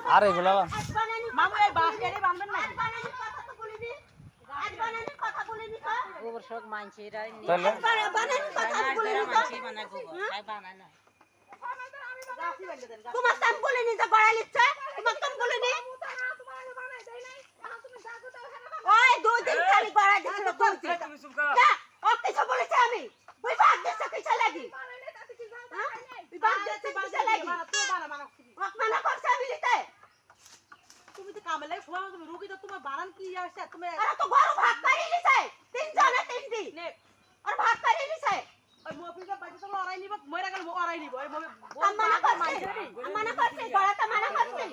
আর এগুলা মামু এই বাস এড়ে বাঁধবেন না কথা বলিনি তো গোবর শোক মানছি এরাই নি তাহলে বানানি কথা বলিনি তো মানছি বানাই গোবর তাই বানাই না তোমার কাম বলিনি যে গড়াই লিচ্ছে তোমার কাম বলিনি ওই দুই দিন খালি গড়াই দিছিল দুই দিন তুমি চুপ করো যা ও কিছু বলেছে আমি তুই ভাগ দিছ কিছু লাগি তুই ভাগ দিছ কিছু লাগি মানা করছে আমি লিতে তুমি তো কামে লাগে শোয়া তুমি রুগী তো তোমার বানান কি আসছে তুমি আরে তো গরু ভাগ পারি লিছে তিন জনে তিন দি নে আর ভাগ পারি লিছে ওই মফিজা বাইতে তো লড়াই নিব মইরা গেল লড়াই নিব ওই মানা করছে গড়াটা মানা করছে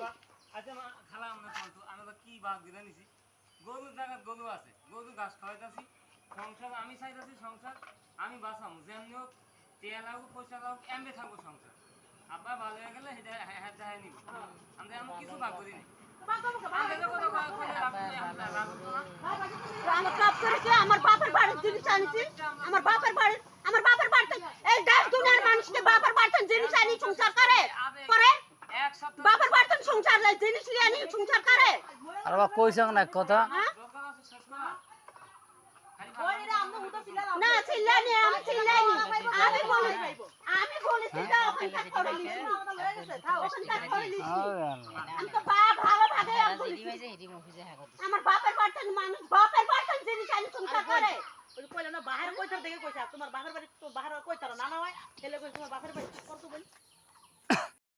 আচ্ছা মা খালা আমরা বলতো আমরা কি ভাগ দিলা নিছি গরুর জায়গা গরু আছে গরু ঘাস খাওয়াইতাছি সংসার আমি চাইতাছি সংসার আমি বাঁচামু যেমনি হোক তেল হোক পয়সা হোক এমনি থাকবো সংসার আব্বা ভালো হয়ে গেলে সেটা হ্যাঁ যাই নিব আমরা এমন কিছু ভাগ করি নাই আমার কাপ করেছে আমার বাপের বাড়ির জিনিস আনিছি আমার বাপের বাড়িতে এই দেশ দুনিয়ার মানুষকে বাপের বাড়িতে জিনিস আনি সংসার করে এক সপ্তাহ বাপের বাড়িতে সংসার জিনিস নিয়ে আনি সংসার করে আর বাবা কইছ না কথা হ্যাঁ? দরকার আছে শেষ করা ওই রে আমরা হুতো ছিলাম না চিল্লানি আমি চিল্লানি আমি বলেছি তো ওখানটা করে লিছি ওখানটা করে লিছি আমি তো ভালো ভাগে জিডি ভাইছে হিডি মফিজে হ্যাঁ করতে আমার বাপের বাড়িতে মানুষ বাপের বাড়িতে জিনিস আনি সংসার করে ওই কইলা না বাহির কইতার দেখে কইছা তোমার বাহির বাড়ি তো বাহির কইতার না না হয় ছেলে কই তোমার বাহির বাড়ি কত বলি